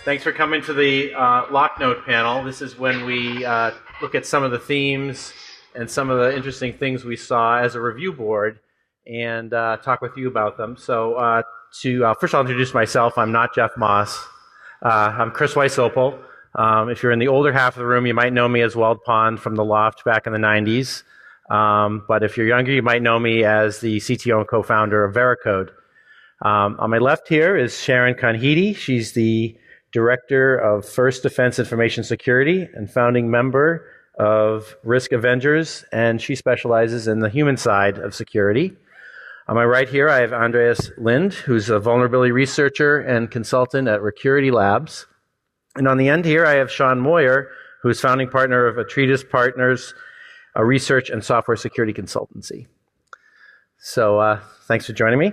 Thanks for coming to the Locknote panel. This is when we look at some of the themes and some of the interesting things we saw as a review board and talk with you about them. So first I'll introduce myself. I'm not Jeff Moss. I'm Chris Weisopel. If you're in the older half of the room, you might know me as Weld Pond from the Loft back in the 90s. But if you're younger, you might know me as the CTO and co-founder of Veracode. On my left here is Sharon Conheady. She's the Director of First Defense Information Security and founding member of Risk Avengers, and she specializes in the human side of security. On my right here, I have Andreas, Lindh, who's a vulnerability researcher and consultant at Recurity Labs. And on the end here, I have Shawn Moyer, who is founding partner of Atreides Partners, a research and software security consultancy. So thanks for joining me.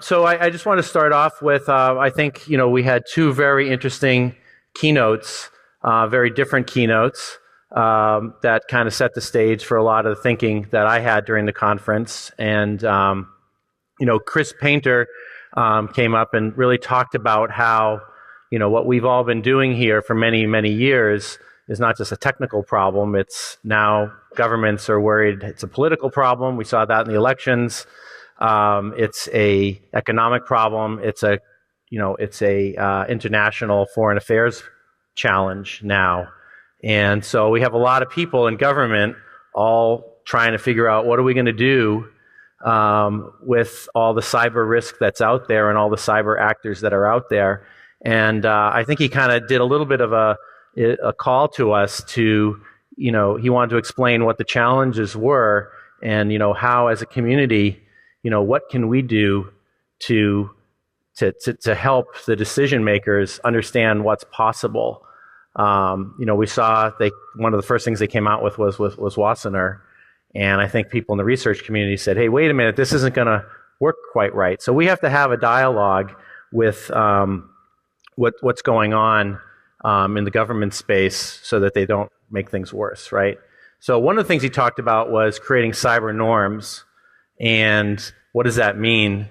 So I just want to start off with, I think, we had two very interesting keynotes, very different keynotes, that kind of set the stage for a lot of the thinking that I had during the conference. And, Chris Painter came up and really talked about how, what we've all been doing here for many, many years is not just a technical problem. It's now governments are worried it's a political problem. We saw that in the elections. It's a economic problem. It's a international foreign affairs challenge now. And so we have a lot of people in government all trying to figure out what are we going to do with all the cyber risk that's out there and all the cyber actors that are out there. And I think he kind of did a little bit of a call to us to, he wanted to explain what the challenges were and, how as a community, what can we do to help the decision makers understand what's possible? We saw one of the first things they came out with was Wassenaar, and I think people in the research community said, "Hey, wait a minute, this isn't going to work quite right." So we have to have a dialogue with what's going on in the government space so that they don't make things worse, right? So one of the things he talked about was creating cyber norms. And what does that mean?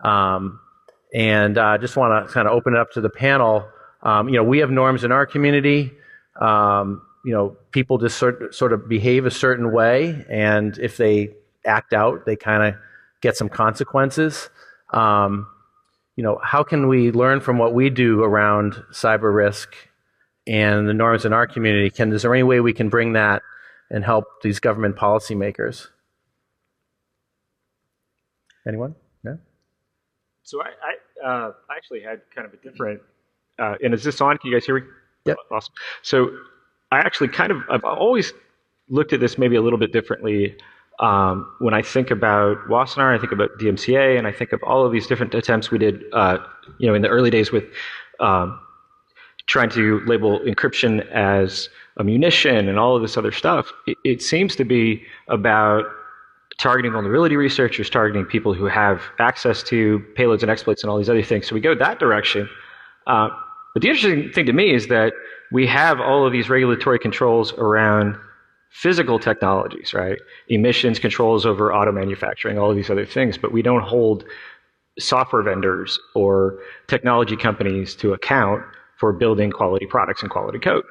And I just want to kind of open it up to the panel. We have norms in our community. People just sort of behave a certain way, and if they act out, they kind of get some consequences. How can we learn from what we do around cyber risk and the norms in our community? Is there any way we can bring that and help these government policymakers? Anyone? No? So I actually had kind of a different, and is this on? Can you guys hear me? Yep. Awesome. So I actually I've always looked at this maybe a little bit differently. When I think about Wassenaar, I think about DMCA, and I think of all of these different attempts we did, in the early days with trying to label encryption as a munition and all of this other stuff. It seems to be about targeting vulnerability researchers, targeting people who have access to payloads and exploits and all these other things. So we go that direction. But the interesting thing to me is that we have all of these regulatory controls around physical technologies, right? Emissions controls over auto manufacturing, all of these other things, but we don't hold software vendors or technology companies to account for building quality products and quality code.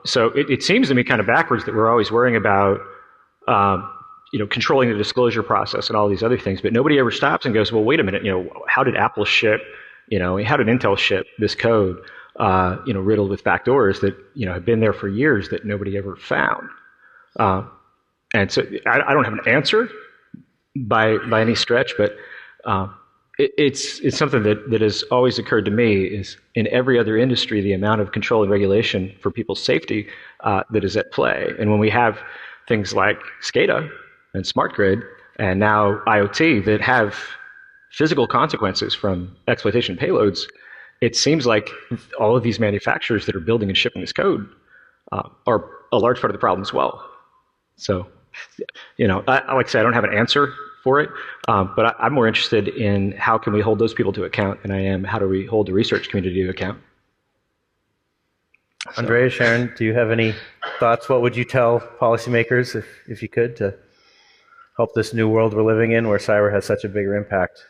So it seems to me kind of backwards that we're always worrying about controlling the disclosure process and all these other things, but nobody ever stops and goes, well, wait a minute, how did Apple ship, how did Intel ship this code, riddled with backdoors that, have been there for years that nobody ever found? And so I don't have an answer by any stretch, but it's something that has always occurred to me is in every other industry, the amount of control and regulation for people's safety that is at play. And when we have things like SCADA and smart grid, and now IoT that have physical consequences from exploitation payloads, it seems like all of these manufacturers that are building and shipping this code are a large part of the problem as well. So, like I say, I don't have an answer for it, but I'm more interested in how can we hold those people to account than I am how do we hold the research community to account. Andreas, Sharon, do you have any thoughts? What would you tell policymakers, if you could, to help this new world we're living in where cyber has such a bigger impact?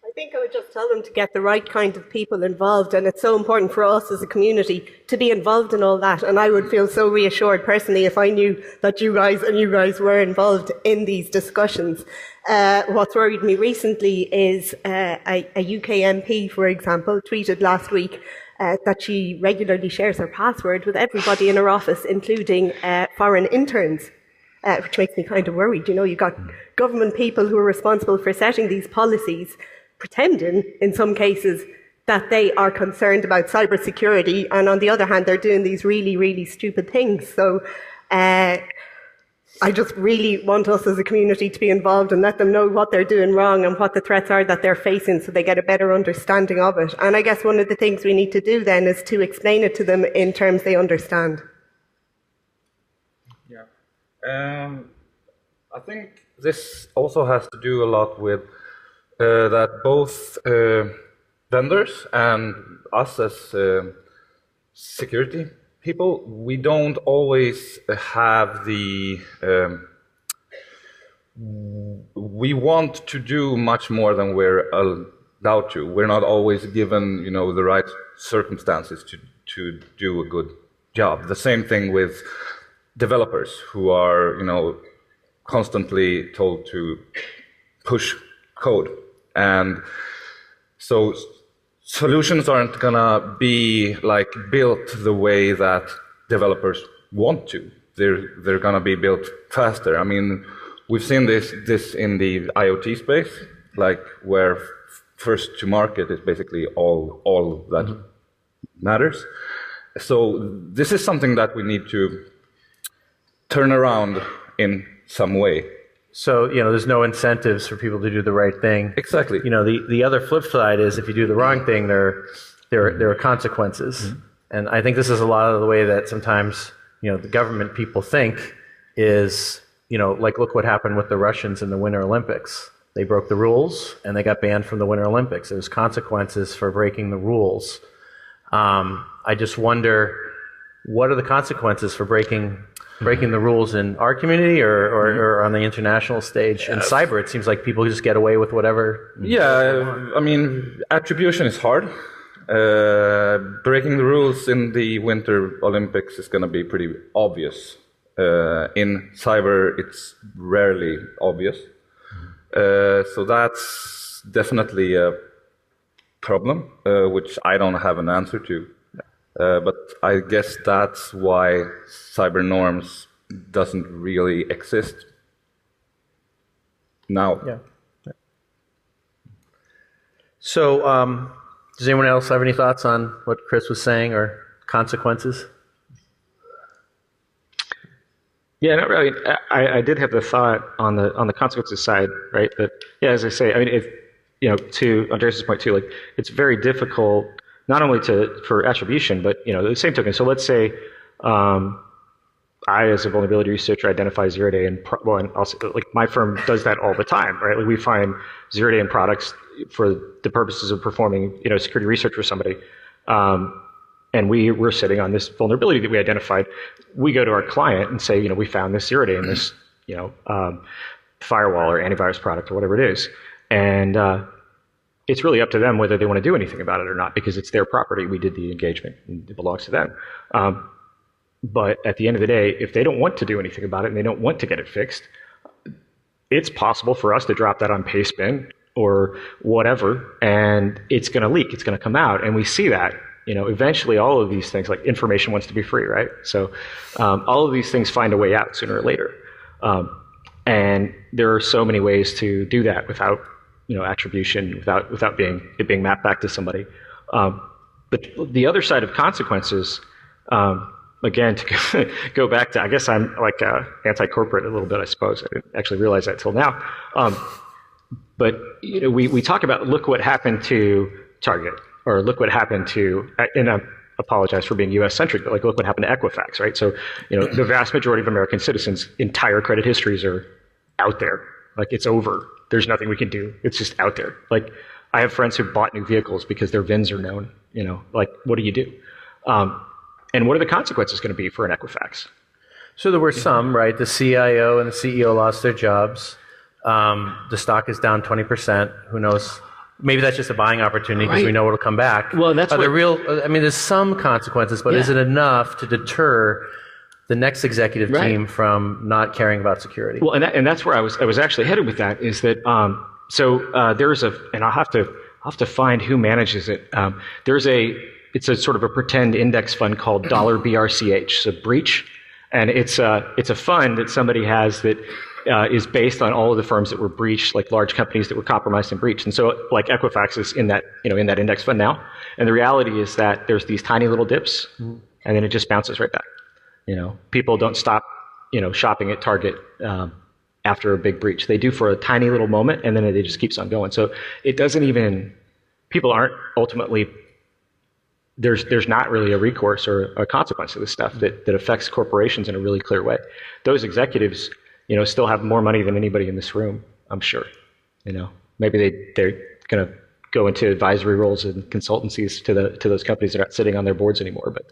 I think I would just tell them to get the right kind of people involved, and it's so important for us as a community to be involved in all that. And I would feel so reassured personally if I knew that you guys were involved in these discussions. What's worried me recently is a UK MP, for example, tweeted last week that she regularly shares her password with everybody in her office, including foreign interns. Which makes me kind of worried. You know, you've got government people who are responsible for setting these policies, pretending, in some cases, that they are concerned about cybersecurity, and on the other hand, they're doing these really, really stupid things. So I just really want us as a community to be involved and let them know what they're doing wrong and what the threats are that they're facing so they get a better understanding of it. And I guess one of the things we need to do then is to explain it to them in terms they understand. I think this also has to do a lot with that both vendors and us as security people, we don't always have the... we want to do much more than we're allowed to. We're not always given, the right circumstances to do a good job. The same thing with developers who are, constantly told to push code. And so solutions aren't gonna be built the way that developers want to. They're gonna be built faster. I mean, we've seen this in the IoT space, where first to market is basically all that matters. So this is something that we need to turn around in some way. So, there's no incentives for people to do the right thing. Exactly. The other flip side is if you do the wrong thing, there are consequences. And I think this is a lot of the way that sometimes, the government people think is, look what happened with the Russians in the Winter Olympics. They broke the rules and they got banned from the Winter Olympics. There's consequences for breaking the rules. I just wonder, what are the consequences for breaking the rules in our community or on the international stage? In cyber, it seems like people just get away with whatever. Yeah, I mean, attribution is hard. Breaking the rules in the Winter Olympics is going to be pretty obvious. In cyber, it's rarely obvious. So that's definitely a problem, which I don't have an answer to. But I guess that's why cyber norms doesn't really exist now. Yeah. So, does anyone else have any thoughts on what Chris was saying or consequences? Yeah, not really. I did have the thought on the consequences side, right? That as I say, I mean, to Andreas' point too, it's very difficult. Not only for attribution, but the same token. So let's say I, as a vulnerability researcher, identify zero-day and also my firm does that all the time, right? We find zero-day in products for the purposes of performing security research for somebody, and we're sitting on this vulnerability that we identified. We go to our client and say, we found this zero-day in this firewall or antivirus product or whatever it is, and it's really up to them whether they want to do anything about it or not, because it's their property. We did the engagement and it belongs to them. But at the end of the day, if they don't want to do anything about it and they don't want to get it fixed, it's possible for us to drop that on Pastebin or whatever, and it's going to leak. It's going to come out. And we see that, eventually all of these things, like information wants to be free, right? So all of these things find a way out sooner or later. And there are so many ways to do that without attribution, without it being mapped back to somebody. But the other side of consequences, again, to go back to, I guess I'm anti-corporate a little bit, I suppose. I didn't actually realize that till now. But we talk about look what happened to Target, or look what happened to, and I apologize for being U.S.-centric, but look what happened to Equifax, right? So the vast majority of American citizens' entire credit histories are out there. It's over. There's nothing we can do. It's just out there. I have friends who bought new vehicles because their VINs are known. What do you do? And what are the consequences going to be for an Equifax? So there were some, right? The CIO and the CEO lost their jobs. The stock is down 20%. Who knows maybe that's just a buying opportunity because we know it'll come back. Well, that's Are there real? I mean, there's some consequences, but is it enough to deter the next executive team from not caring about security? Well, and that's where I was actually headed with that. Is that there's and I'll have to find who manages it. It's a sort of a pretend index fund called $BRCH, so Breach, and it's a fund that somebody has that is based on all of the firms that were breached, like large companies that were compromised and breached. And so, like Equifax is in that index fund now. And the reality is that there's these tiny little dips, and then it just bounces right back. People don't stop, shopping at Target after a big breach. They do for a tiny little moment, and then it just keeps on going. So it doesn't even. People aren't ultimately. There's not really a recourse or a consequence to this stuff that affects corporations in a really clear way. Those executives, still have more money than anybody in this room, I'm sure. Maybe they're going to go into advisory roles and consultancies to those companies that aren't sitting on their boards anymore. But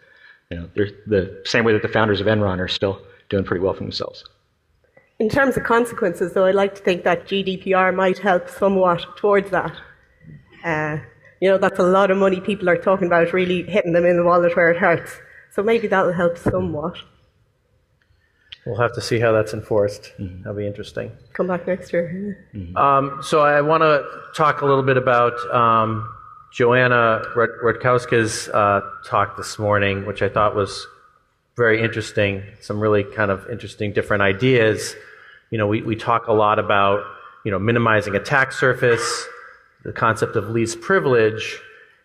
they're the same way that the founders of Enron are still doing pretty well for themselves. In terms of consequences, though, I'd like to think that GDPR might help somewhat towards that. That's a lot of money people are talking about, really hitting them in the wallet where it hurts. So maybe that'll help somewhat. We'll have to see how that's enforced. That'll be interesting. Come back next year. So I want to talk a little bit about Joanna Rutkowska's talk this morning, which I thought was very interesting. Some really kind of interesting different ideas. We talk a lot about minimizing attack surface, the concept of least privilege,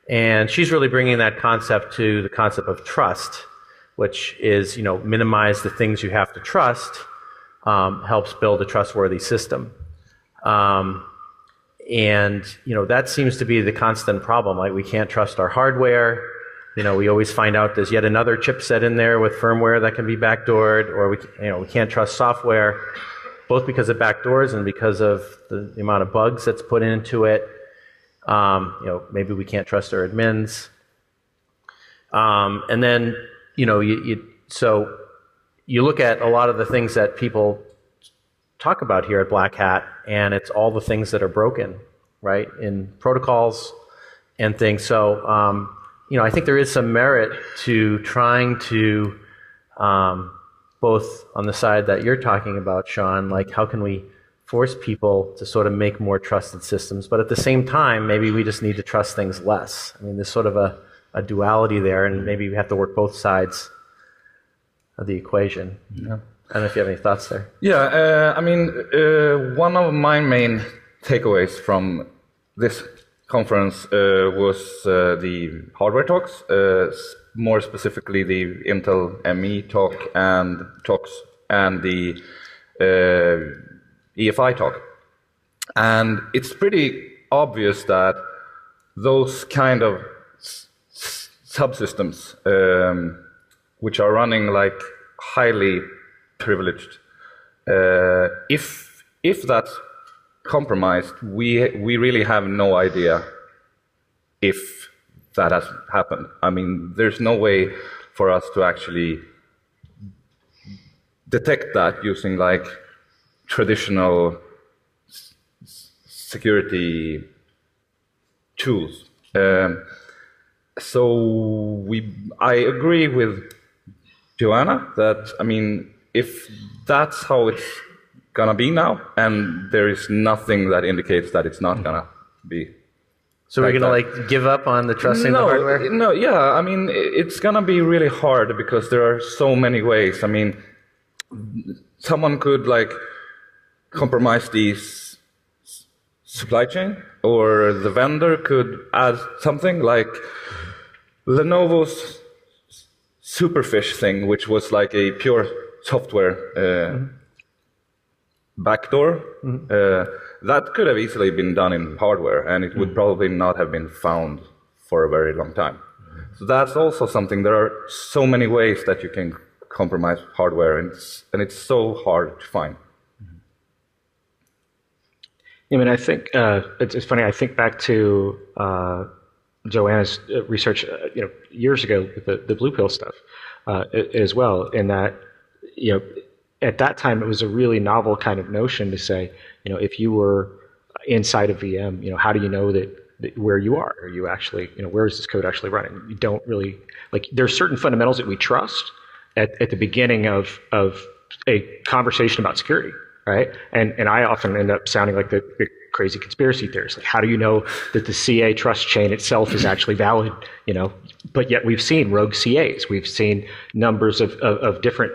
and she's really bringing that concept to the concept of trust, which is, minimize the things you have to trust, helps build a trustworthy system. That seems to be the constant problem. Like, we can't trust our hardware. We always find out there's yet another chipset in there with firmware that can be backdoored, or we can't trust software, both because of backdoors and because of the amount of bugs that's put into it. Maybe we can't trust our admins. And then, so you look at a lot of the things that people talk about here at Black Hat, and it's all the things that are broken, right, in protocols and things. So, I think there is some merit to trying to, both on the side that you're talking about, Shawn, like how can we force people to sort of make more trusted systems, but at the same time, maybe we just need to trust things less. I mean, there's sort of a duality there, and maybe we have to work both sides of the equation. Yeah. I don't know if you have any thoughts there. Yeah, one of my main takeaways from this conference was the hardware talks, more specifically the Intel ME talks and the EFI talk. And it's pretty obvious that those kind of subsystems, which are running like highly privileged, if that's compromised, we really have no idea if that has happened. I mean, there's no way for us to actually detect that using like traditional security tools. So I agree with Joanna that, if that's how it's gonna be now, and there is nothing that indicates that it's not gonna be. So we're gonna give up on the trusting the hardware? No, yeah. It's gonna be really hard because there are so many ways. Someone could compromise the supply chain, or the vendor could add something like Lenovo's Superfish thing, which was like a pure software backdoor. That could have easily been done in hardware, and it would probably not have been found for a very long time. So that's also something. There are so many ways that you can compromise hardware, and it's so hard to find. I think it's funny. I think back to Joanna's research, years ago with the blue pill stuff as well. In that, at that time it was a really novel kind of notion to say, if you were inside a VM, how do you know that where you are. Are you actually, where is this code actually running? You don't really, there's certain fundamentals that we trust at the beginning of a conversation about security, right? And I often end up sounding like the crazy conspiracy theorist. Like, how do you know that the CA trust chain itself is actually valid? But yet we've seen rogue CAs. We've seen numbers of different,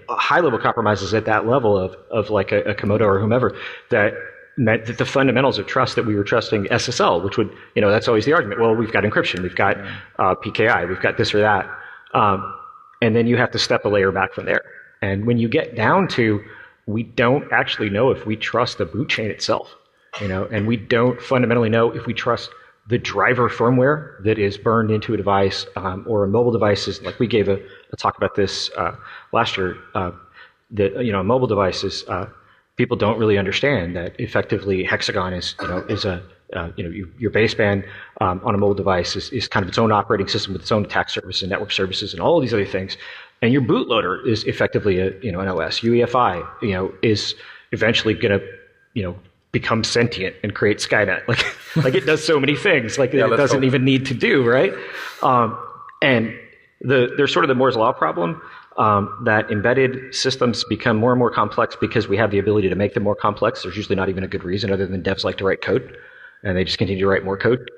high-level compromises at that level of like a Komodo or whomever that meant that the fundamentals of trust that we were trusting SSL, which would, that's always the argument. Well, we've got encryption, we've got PKI, we've got this or that. And then you have to step a layer back from there. And when you get down to, we don't actually know if we trust the boot chain itself, and we don't fundamentally know if we trust the driver firmware that is burned into a device or a mobile devices. Like we gave a talk about this last year, that, mobile devices, people don't really understand that effectively Hexagon is a your baseband on a mobile device is kind of its own operating system with its own attack surface and network services and all of these other things. And your bootloader is effectively an OS. UEFI, is eventually going to, become sentient and create Skynet. Like it does so many things. Like it doesn't even need to do, right? And there's sort of the Moore's Law problem. That embedded systems become more and more complex because we have the ability to make them more complex. There's usually not even a good reason other than devs like to write code, and they just continue to write more code.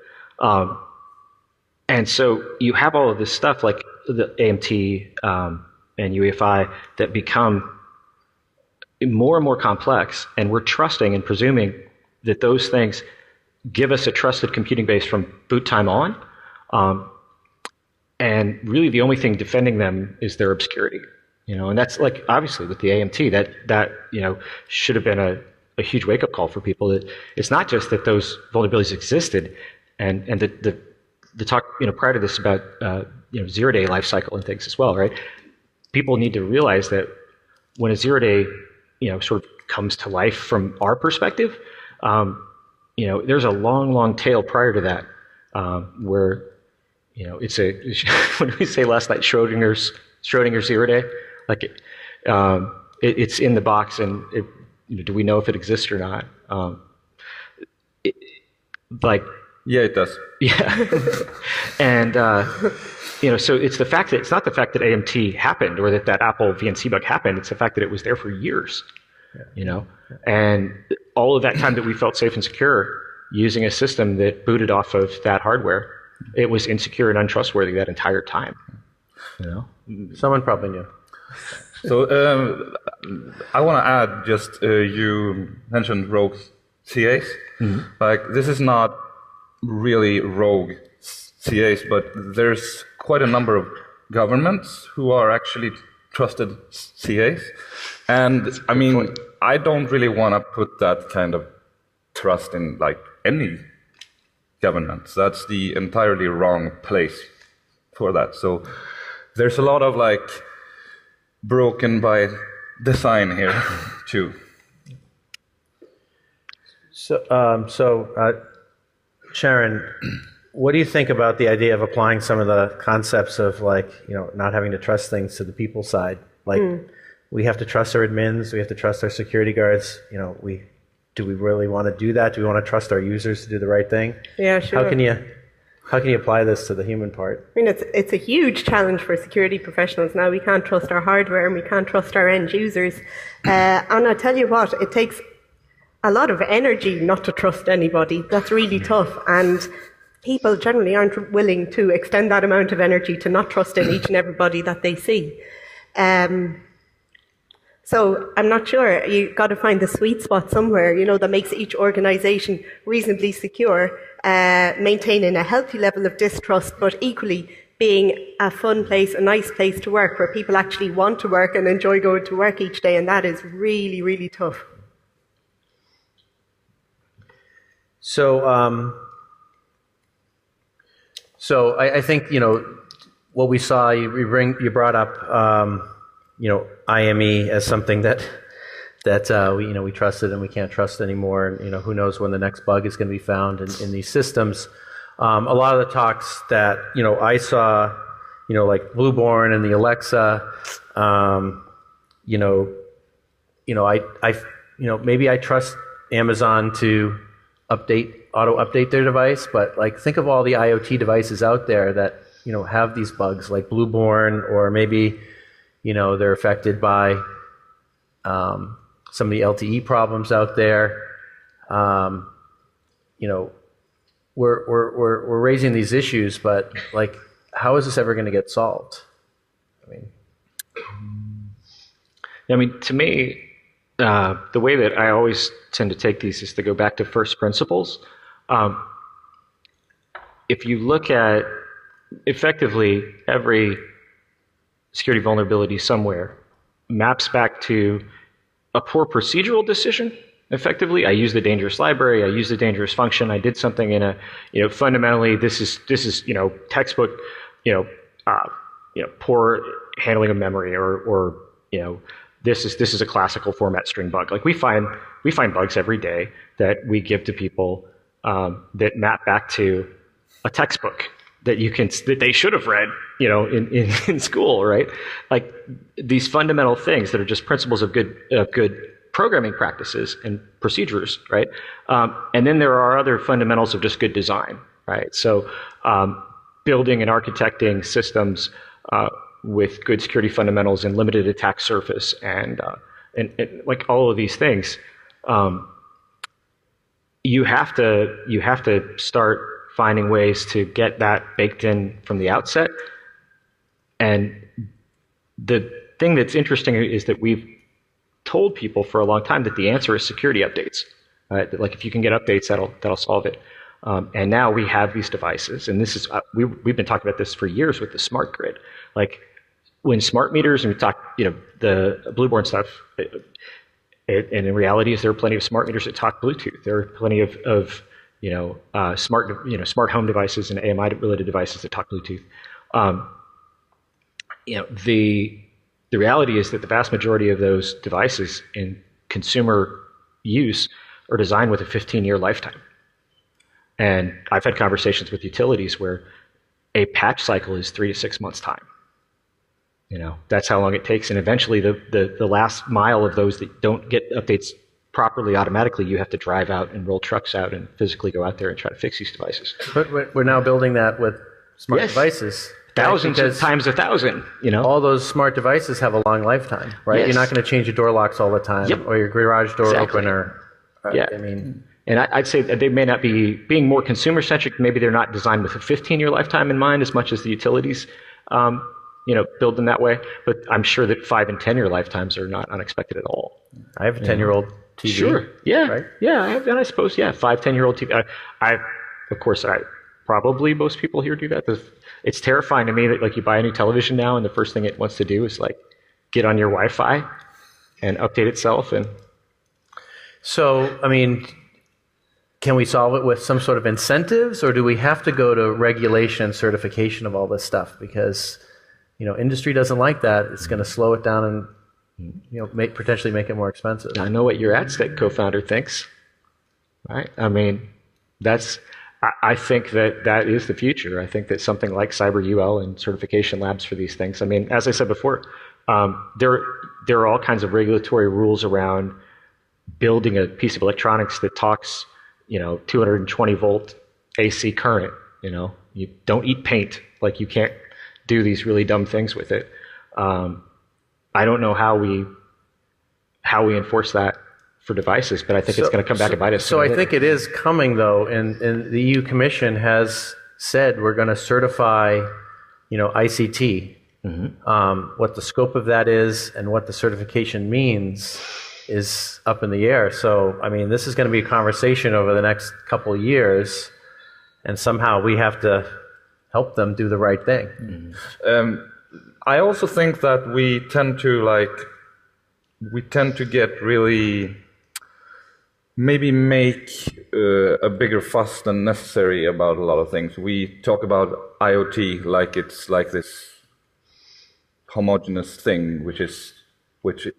And so you have all of this stuff like the AMT and UEFI that become more and more complex, and we're trusting and presuming that those things give us a trusted computing base from boot time on. And really the only thing defending them is their obscurity, and that's like, obviously with the AMT, that should have been a huge wake-up call for people, that it's not just that those vulnerabilities existed, and the talk, prior to this about, zero-day life cycle and things as well, right? People need to realize that when a zero-day, sort of comes to life from our perspective, there's a long, long tail prior to that, where it's when we say last night, Schrodinger's zero day, like it's in the box, and do we know if it exists or not? Yeah, it does. Yeah, and so it's not the fact that AMT happened or that Apple VNC bug happened. It's the fact that it was there for years, and all of that time that we felt safe and secure using a system that booted off of that hardware. It was insecure and untrustworthy that entire time. Someone probably knew. So I want to add just you mentioned rogue CAs. Mm-hmm. Like this is not really rogue CAs, but there's quite a number of governments who are actually trusted CAs, and I mean I don't really want to put that kind of trust in like any governance. That's the entirely wrong place for that. So there's a lot of like broken by design here too. So Sharon, what do you think about the idea of applying some of the concepts of like, not having to trust things to the people side? Like we have to trust our admins, we have to trust our security guards, do we really want to do that? Do we want to trust our users to do the right thing? Yeah, sure. How can you apply this to the human part? I mean, it's a huge challenge for security professionals now. We can't trust our hardware and we can't trust our end users. And I'll tell you what, it takes a lot of energy not to trust anybody. That's really tough. And people generally aren't willing to extend that amount of energy to not trust in each and everybody that they see. So I'm not sure. You've got to find the sweet spot somewhere, that makes each organization reasonably secure, maintaining a healthy level of distrust, but equally being a fun place, a nice place to work, where people actually want to work and enjoy going to work each day, and that is really, really tough. So, I think, what we saw, you brought up, IME as something that we trusted and we can't trust anymore, and who knows when the next bug is going to be found in these systems. A lot of the talks that I saw, like Blueborn and the Alexa, maybe I trust Amazon to auto update their device, but like think of all the IoT devices out there that, you know, have these bugs like Blueborn, or maybe, you know, they're affected by some of the LTE problems out there. You know, we're raising these issues, but like, how is this ever going to get solved? I mean, to me, the way that I always tend to take these is to go back to first principles. If you look at effectively every security vulnerability somewhere maps back to a poor procedural decision. Effectively, I use the dangerous library, I use the dangerous function, I did something in a, you know, fundamentally this is you know, textbook, poor handling of memory, or you know, this is a classical format string bug. Like we find bugs every day that we give to people that map back to a textbook that they should have read, you know, in school, right? Like these fundamental things that are just principles of good programming practices and procedures, right? And then there are other fundamentals of just good design, right? So building and architecting systems with good security fundamentals and limited attack surface and like all of these things, you have to start finding ways to get that baked in from the outset. And the thing that's interesting is that we've told people for a long time that the answer is security updates. That like if you can get updates, that'll solve it. And now we have these devices, and this is we've been talking about this for years with the smart grid. Like when smart meters, and we talk, you know, the Blueborn stuff. And in reality, there are plenty of smart meters that talk Bluetooth. There are plenty of smart home devices and AMI related devices that talk Bluetooth. The reality is that the vast majority of those devices in consumer use are designed with a 15-year lifetime. And I've had conversations with utilities where a patch cycle is 3 to 6 months time. You know, that's how long it takes. And eventually the last mile of those that don't get updates properly automatically, you have to drive out and roll trucks out and physically go out there and try to fix these devices. But we're now building that with smart devices. Thousands times 1,000, you know. All those smart devices have a long lifetime, right? Yes. You're not going to change your door locks all the time, or your garage door opener. I mean, and I'd say that they may not be being more consumer centric. Maybe they're not designed with a 15-year lifetime in mind as much as the utilities, build them that way. But I'm sure that 5 and 10-year lifetimes are not unexpected at all. I have a 10-year-old TV. Sure. Yeah. Right? Yeah. I suppose 5, 10-year-old TV. Probably most people here do that. It's terrifying to me that like you buy a new television now and the first thing it wants to do is like get on your Wi-Fi and update itself. And so, I mean, can we solve it with some sort of incentives, or do we have to go to regulation and certification of all this stuff? Because, you know, industry doesn't like that. It's going to slow it down and, you know, potentially make it more expensive. I know what your AdStack co-founder thinks, right? I mean, I think that is the future. I think that something like CyberUL and certification labs for these things. I mean, as I said before, there are all kinds of regulatory rules around building a piece of electronics that talks, 220 volt AC current. You don't eat paint. Like you can't do these really dumb things with it. I don't know how we enforce that for devices, but I think it's going to come back and bite us. So I think it is coming, though, and the EU Commission has said we're going to certify, ICT. Mm-hmm. What the scope of that is and what the certification means is up in the air. So, I mean, this is going to be a conversation over the next couple of years, and somehow we have to help them do the right thing. Mm-hmm. I also think that we tend to get really maybe make a bigger fuss than necessary about a lot of things. We talk about IoT like it's like this homogeneous thing, which it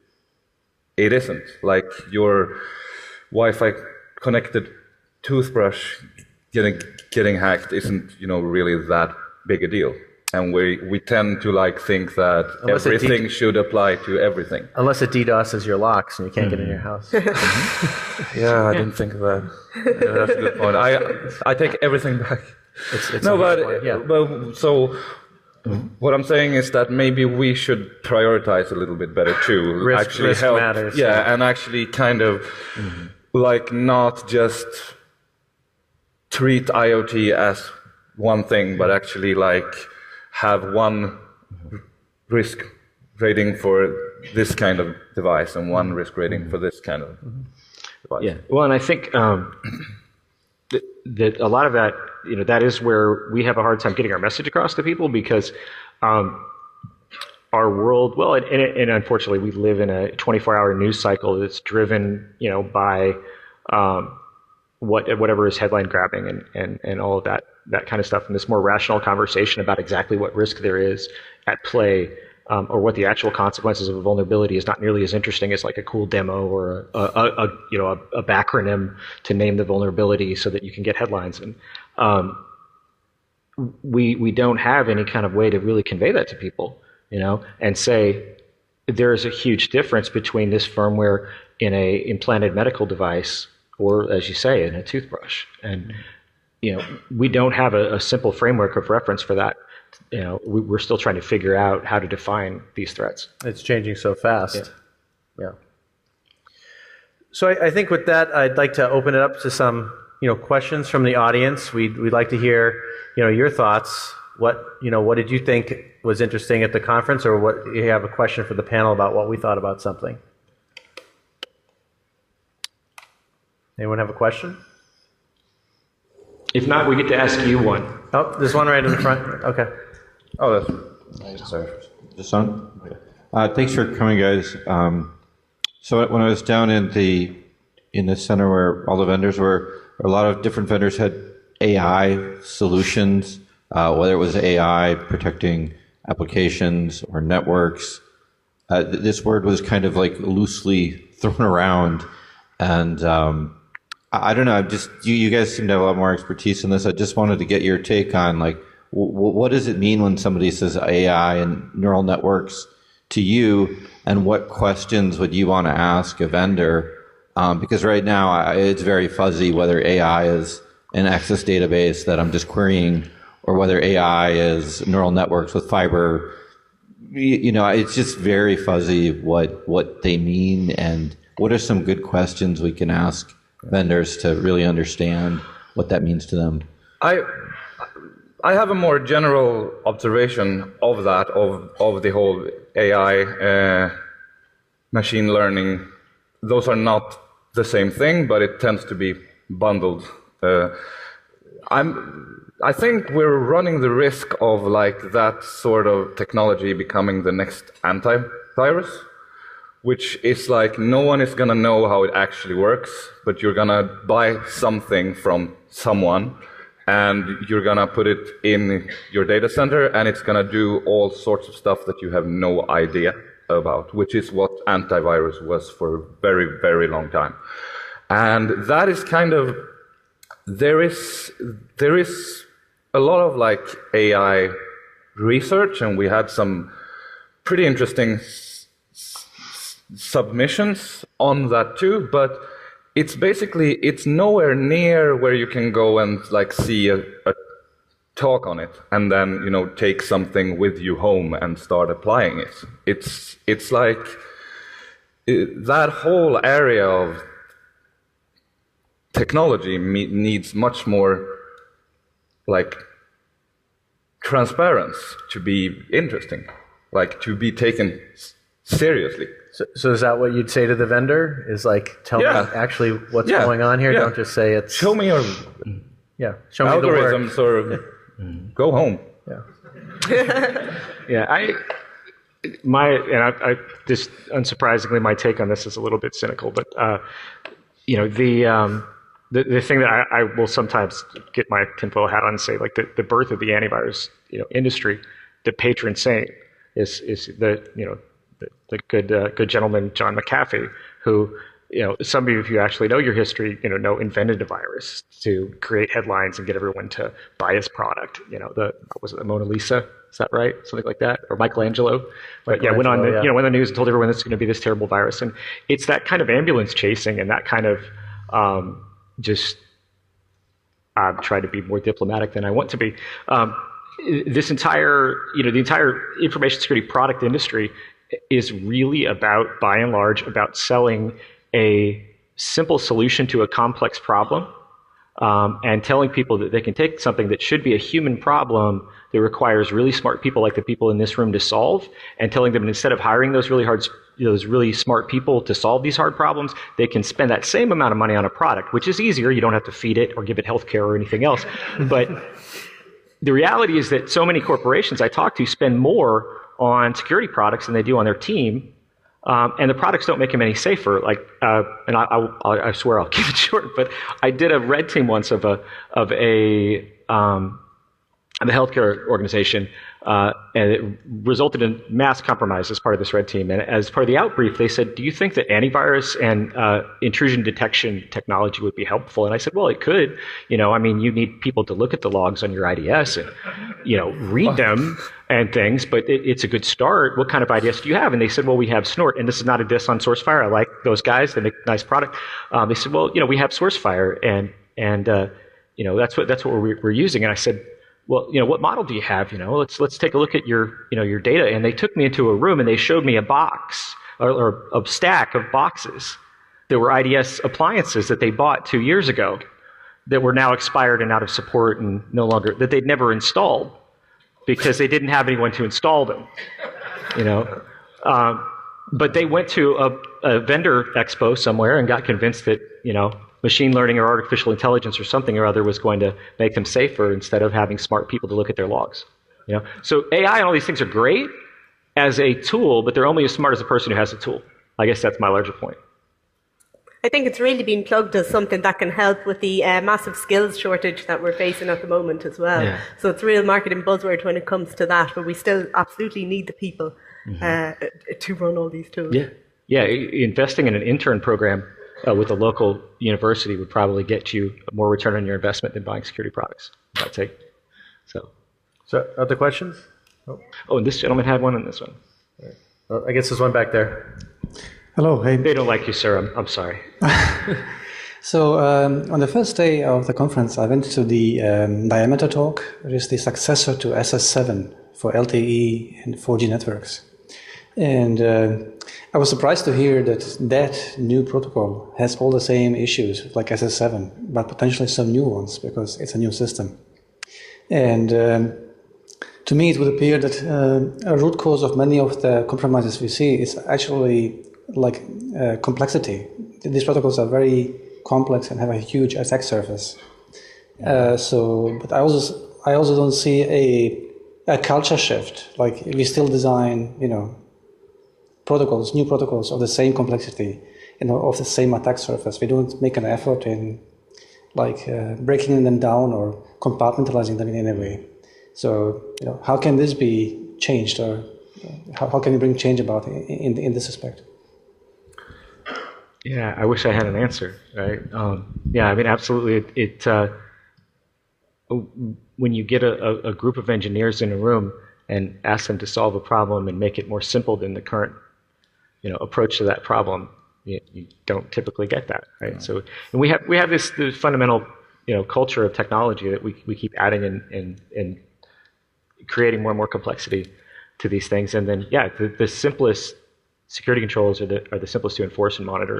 isn't. Like your Wi-Fi connected toothbrush getting hacked isn't really that big a deal. and we tend to like think that Unless everything should apply to everything. Unless it DDoSes your locks and you can't get in your house. Yeah, I didn't think of that. Yeah, that's a good point. I take everything back. It's No, a hard point, yeah. but so what I'm saying is that maybe we should prioritize a little bit better too. Risk help, matters. Yeah, and actually kind of like not just treat IoT as one thing, but actually like have one risk rating for this kind of device and one risk rating for this kind of device. Yeah. Well, and I think that a lot of that, that is where we have a hard time getting our message across to people, because our world, well, and unfortunately, we live in a 24-hour news cycle that's driven, by whatever is headline grabbing and all of that kind of stuff, and this more rational conversation about exactly what risk there is at play, or what the actual consequences of a vulnerability is not nearly as interesting as like a cool demo or a backronym to name the vulnerability so that you can get headlines. And we don't have any kind of way to really convey that to people, and say there is a huge difference between this firmware in a implanted medical device or, as you say, in a toothbrush. And we don't have a simple framework of reference for that. We're still trying to figure out how to define these threats. It's changing so fast. Yeah. So I think with that, I'd like to open it up to some, questions from the audience. We'd like to hear, your thoughts. What did you think was interesting at the conference, or what you have a question for the panel about what we thought about something? Anyone have a question? If not, we get to ask you one. Oh, there's one right in the front. Okay. Oh, that's Sorry. This on? Okay. Thanks for coming, guys. So when I was down in the center where all the vendors were, a lot of different vendors had AI solutions, whether it was AI protecting applications or networks. This word was kind of like loosely thrown around, and I don't know. You guys seem to have a lot more expertise in this. I just wanted to get your take on like, what does it mean when somebody says AI and neural networks to you, and what questions would you want to ask a vendor? Because right now it's very fuzzy whether AI is an Access database that I'm just querying, or whether AI is neural networks with fiber. It's just very fuzzy what they mean, and what are some good questions we can ask vendors to really understand what that means to them. I have a more general observation of that, of the whole AI, machine learning. Those are not the same thing, but it tends to be bundled. I think we're running the risk of like that sort of technology becoming the next antivirus, which is like no one is going to know how it actually works, but you're going to buy something from someone, and you're going to put it in your data center, and it's going to do all sorts of stuff that you have no idea about, which is what antivirus was for a very, very long time. And that is kind of, there is a lot of like AI research, and we had some pretty interesting submissions on that too, but it's nowhere near where you can go and like see a talk on it and then take something with you home and start applying it. It's like that whole area of technology needs much more like transparency to be interesting, like to be taken seriously. So is that what you'd say to the vendor? Is like, tell me actually what's going on here? Don't just say it's... Show me your show me algorithms the work. or go home. Yeah. I just unsurprisingly, my take on this is a little bit cynical, but the thing that I will sometimes get my tinfoil hat on and say, like the birth of the antivirus industry, the patron saint is the good gentleman John McAfee, who some of you actually know your history, know invented a virus to create headlines and get everyone to buy his product. Was it the Mona Lisa? Is that right? Something like that, or Michelangelo? But yeah, went on the went on the news and told everyone it's going to be this terrible virus, and it's that kind of ambulance chasing and that kind of just. I've tried to be more diplomatic than I want to be. This entire, the entire information security product industry is really about, by and large, about selling a simple solution to a complex problem, and telling people that they can take something that should be a human problem that requires really smart people like the people in this room to solve, and telling them instead of hiring those really smart people to solve these hard problems, they can spend that same amount of money on a product, which is easier. You don't have to feed it or give it healthcare or anything else. But the reality is that so many corporations I talk to spend more on security products than they do on their team, and the products don't make them any safer. And I swear I'll keep it short, but I did a red team once of a healthcare organization, and it resulted in mass compromise as part of this red team. And as part of the outbrief, they said, "Do you think that antivirus and intrusion detection technology would be helpful?" And I said, "Well, it could. You need people to look at the logs on your IDS and, read them and things, but it's a good start. What kind of IDS do you have?" And they said, "Well, we have Snort." And this is not a diss on SourceFire. I like those guys. They make a nice product. They said, "Well, we have SourceFire, and that's what we're using." And I said, "Well, what model do you have? Let's take a look at your data." And they took me into a room and they showed me a box or a stack of boxes that were IDS appliances that they bought 2 years ago that were now expired and out of support and no longer, that they'd never installed because they didn't have anyone to install them. But they went to a vendor expo somewhere and got convinced that, machine learning or artificial intelligence or something or other was going to make them safer instead of having smart people to look at their logs. So AI and all these things are great as a tool, but they're only as smart as the person who has the tool. I guess that's my larger point. I think it's really been plugged as something that can help with the massive skills shortage that we're facing at the moment as well. Yeah. So it's a real marketing buzzword when it comes to that, but we still absolutely need the people to run all these tools. Yeah. Investing in an intern program with a local university would probably get you more return on your investment than buying security products. I'd say. So other questions? Oh, and this gentleman had one on this one. Right. Well, I guess there's one back there. Hello. Hey. They don't like you, sir. I'm sorry. So on the first day of the conference, I went to the Diameter talk, which is the successor to SS7 for LTE and 4G networks. And I was surprised to hear that new protocol has all the same issues like SS7, but potentially some new ones because it's a new system. And to me, it would appear that a root cause of many of the compromises we see is actually complexity. These protocols are very complex and have a huge attack surface. But I also don't see a culture shift. Like we still design, new protocols of the same complexity, of the same attack surface. We don't make an effort in breaking them down or compartmentalizing them in any way. So, how can this be changed, or how can we bring change about in this aspect? Yeah, I wish I had an answer, right? Absolutely. When you get a group of engineers in a room and ask them to solve a problem and make it more simple than the current, approach to that problem, you don't typically get that, right? No. So, and we have this fundamental, culture of technology that we keep adding and creating more and more complexity to these things, and then the simplest security controls are the simplest to enforce and monitor,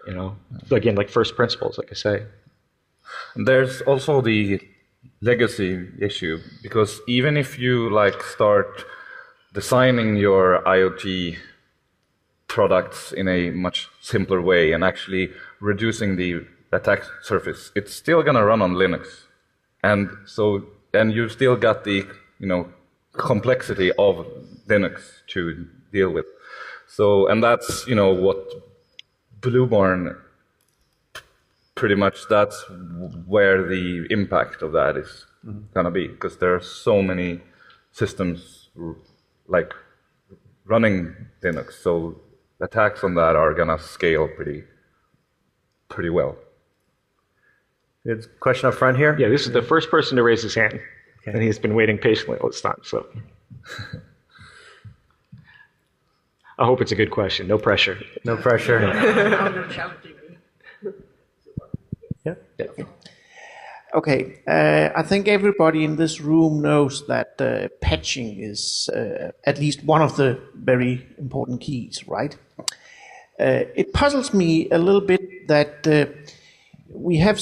and again, like first principles, like I say. And there's also the legacy issue, because even if you start designing your IoT products in a much simpler way and actually reducing the attack surface, it's still going to run on Linux, and you still got the complexity of Linux to deal with. So, and that's what Blueborn, pretty much that's where the impact of that is going to be, because there are so many systems running Linux, so attacks on that are going to scale pretty pretty well. Good question up front here. Yeah, this is the first person to raise his hand, and he's been waiting patiently all this time. So, I hope it's a good question. No pressure. No pressure. Yeah. Okay, I think everybody in this room knows that patching is at least one of the very important keys, right? It puzzles me a little bit that we have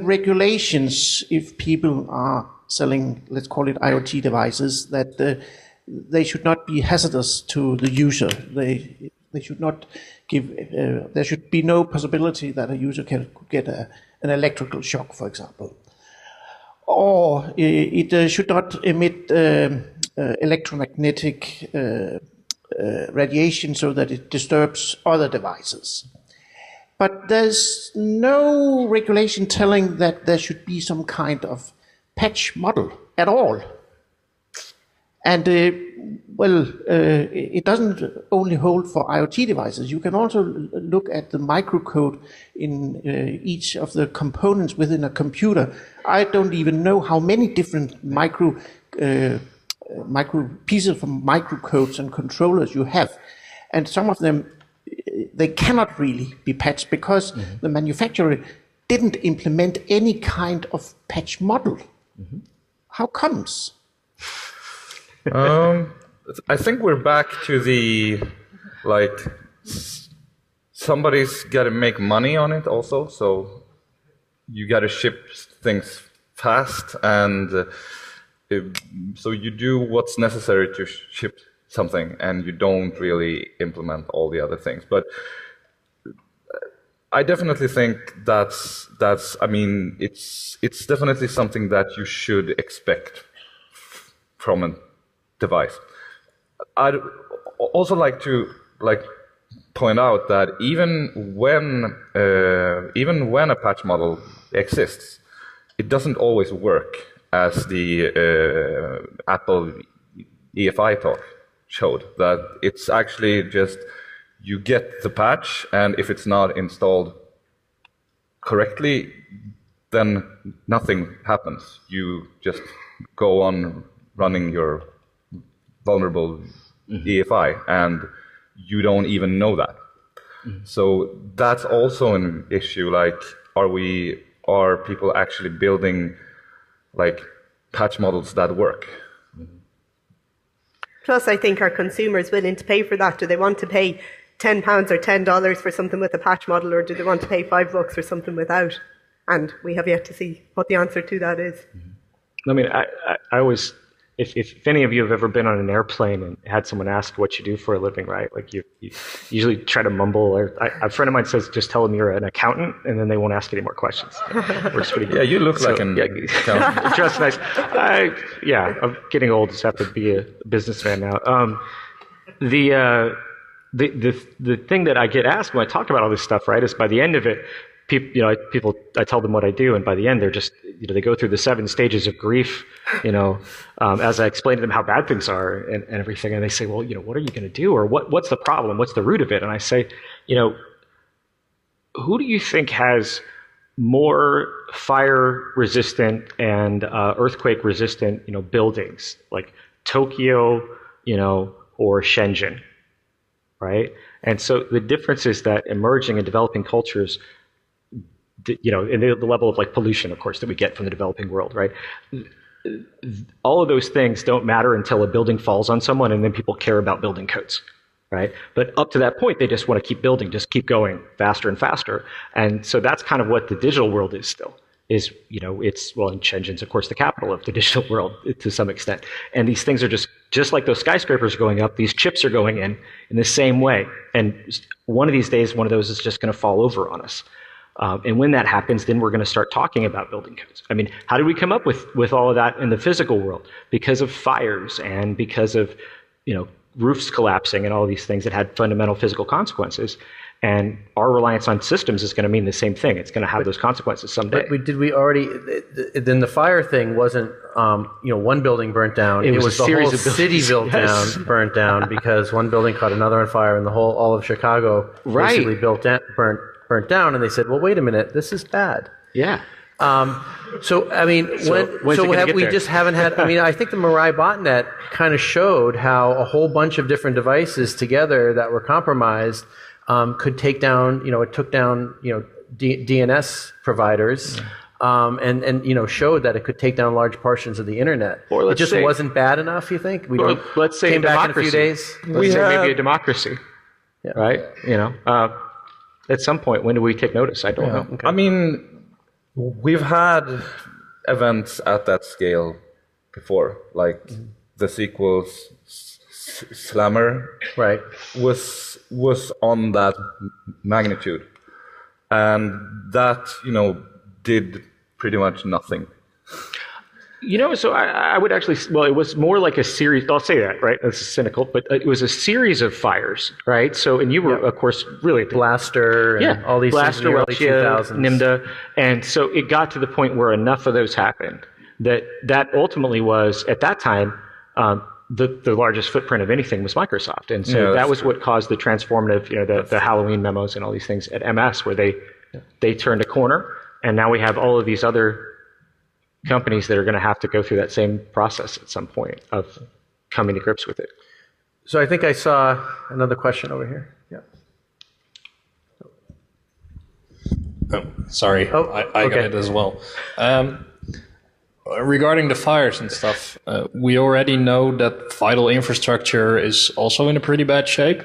regulations if people are selling, let's call it IoT devices, that they should not be hazardous to the user. They should not give. There should be no possibility that a user could get an electrical shock, for example, or it should not emit electromagnetic radiation so that it disturbs other devices. But there's no regulation telling that there should be some kind of patch model at all. And it doesn't only hold for IoT devices. You can also look at the microcode in each of the components within a computer. I don't even know how many different micro pieces of microcodes and controllers you have. And some of them, they cannot really be patched because the manufacturer didn't implement any kind of patch model. How comes? I think we're back to the, somebody's got to make money on it also, so you got to ship things fast, and so you do what's necessary to ship something, and you don't really implement all the other things. But I definitely think that's it's definitely something that you should expect from a device. I'd also like to point out that even when a patch model exists, it doesn't always work, as the Apple EFI talk showed. That it's actually just you get the patch, and if it's not installed correctly, then nothing happens. You just go on running your vulnerable EFI, and you don't even know that. So that's also an issue. Are people actually building patch models that work? Plus, I think, are consumers willing to pay for that? Do they want to pay £10 or $10 for something with a patch model, or do they want to pay $5 for something without? And we have yet to see what the answer to that is. I mean, I always, if any of you have ever been on an airplane and had someone ask what you do for a living, right? You usually try to mumble. Or a friend of mine says, just tell them you're an accountant, and then they won't ask any more questions. Works pretty good. Yeah, you look like an accountant. Dressed nice. I'm getting old. Just have to be a businessman now. The thing that I get asked when I talk about all this stuff, right, is by the end of it, people, I tell them what I do, and by the end, they're just, they go through the 7 stages of grief, as I explain to them how bad things are and everything, and they say, well, what are you going to do, or what's the problem, what's the root of it? And I say, who do you think has more fire-resistant and earthquake-resistant, buildings, like Tokyo, or Shenzhen, right? And so the difference is that emerging and developing cultures, in the level of pollution, of course, that we get from the developing world, right? All of those things don't matter until a building falls on someone, and then people care about building codes, right? But up to that point, they just want to keep building, just keep going faster and faster. And so that's kind of what the digital world is still. And Shenzhen's, of course, the capital of the digital world to some extent. And these things are just like those skyscrapers are going up, these chips are going in the same way. And one of these days, one of those is just going to fall over on us. And when that happens, then we're going to start talking about building codes. I mean, how did we come up with all of that in the physical world? Because of fires and because of, roofs collapsing and all of these things that had fundamental physical consequences. And our reliance on systems is going to mean the same thing. It's going to have those consequences someday. But did we already? Then the fire thing wasn't, one building burnt down. It was the whole city burnt down because one building caught another on fire, and all of Chicago basically burnt burnt down, and they said, well, wait a minute, this is bad. Yeah. So, I mean, we just haven't had, I mean, I think the Mirai botnet kind of showed how a whole bunch of different devices together that were compromised could take down, it took down, DNS providers. And showed that it could take down large portions of the internet. Or it just wasn't bad enough, you think? Let's say came back in a few days. Let's say maybe a democracy, right? At some point, when do we take notice? I don't know. Okay. I mean, we've had events at that scale before, like the sequels. Slammer, right, was on that magnitude, and that did pretty much nothing. So I would actually, well, it was more like a series, I'll say that, right? That's cynical, but it was a series of fires, right? So, and you were, of course, really... Blaster and all these Blaster, things in the early 2000s. NIMDA. And so it got to the point where enough of those happened that ultimately was, at that time, the largest footprint of anything was Microsoft. And so that was what caused the transformative, the Halloween memos and all these things at MS, where they turned a corner, and now we have all of these other companies that are going to have to go through that same process at some point of coming to grips with it. So I think I saw another question over here. Yeah. Oh, sorry. I got it as well. Regarding the fires and stuff, we already know that vital infrastructure is also in a pretty bad shape.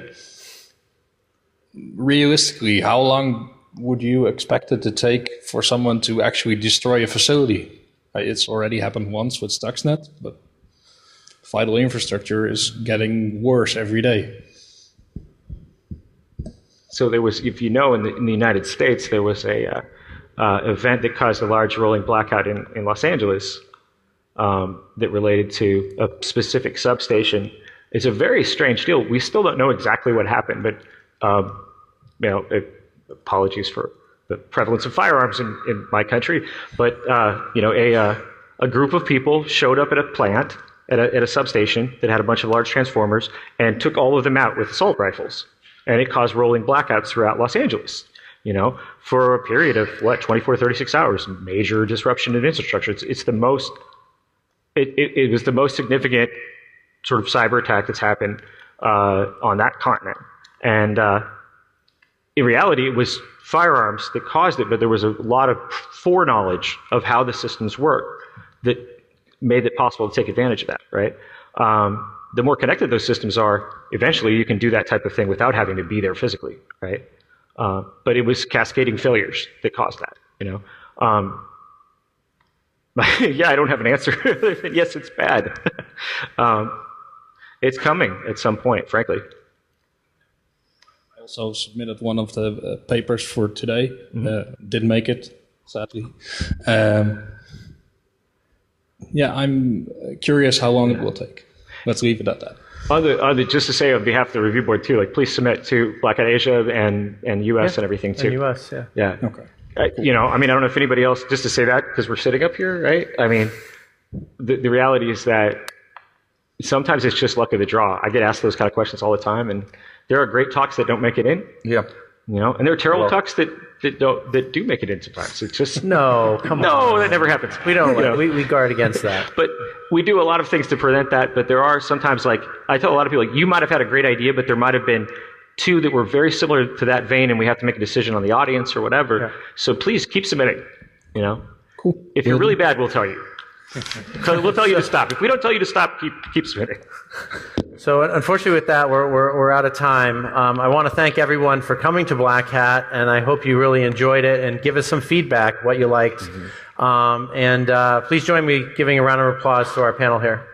Realistically, how long would you expect it to take for someone to actually destroy a facility? It's already happened once with Stuxnet, but vital infrastructure is getting worse every day. So there was, if in the United States, there was a event that caused a large rolling blackout in Los Angeles that related to a specific substation. It's a very strange deal. We still don't know exactly what happened, but apologies for the prevalence of firearms in my country, but a group of people showed up at a plant at a substation that had a bunch of large transformers and took all of them out with assault rifles, and it caused rolling blackouts throughout Los Angeles. For a period of 24, 36 hours, major disruption of infrastructure. It's the most. It was the most significant sort of cyber attack that's happened on that continent, and in reality, it was firearms that caused it, but there was a lot of foreknowledge of how the systems work that made it possible to take advantage of that, right? The more connected those systems are, eventually you can do that type of thing without having to be there physically, right? But it was cascading failures that caused that, I don't have an answer. Yes, it's bad. It's coming at some point, frankly. Also submitted one of the papers for today. Didn't make it, sadly. I'm curious how long it will take. Let's leave it at that. Just to say on behalf of the review board too, please submit to Blackout Asia and US and everything too. And US, yeah. Yeah. Okay. I don't know if anybody else, just to say that because we're sitting up here, right? I mean, the reality is that sometimes it's just luck of the draw. I get asked those kind of questions all the time, and there are great talks that don't make it in. Yeah. And there are terrible talks that do make it in sometimes. It's just no, come on. No, that never happens. We don't. We guard against that. But we do a lot of things to prevent that. But there are sometimes, I tell a lot of people, you might have had a great idea, but there might have been two that were very similar to that vein, and we have to make a decision on the audience or whatever. Yeah. So please keep submitting. Cool. If you're really bad, we'll tell you. We'll tell you to stop. If we don't tell you to stop, keep submitting. So unfortunately with that, we're out of time. I want to thank everyone for coming to Black Hat, and I hope you really enjoyed it, and give us some feedback, what you liked. And please join me giving a round of applause to our panel here.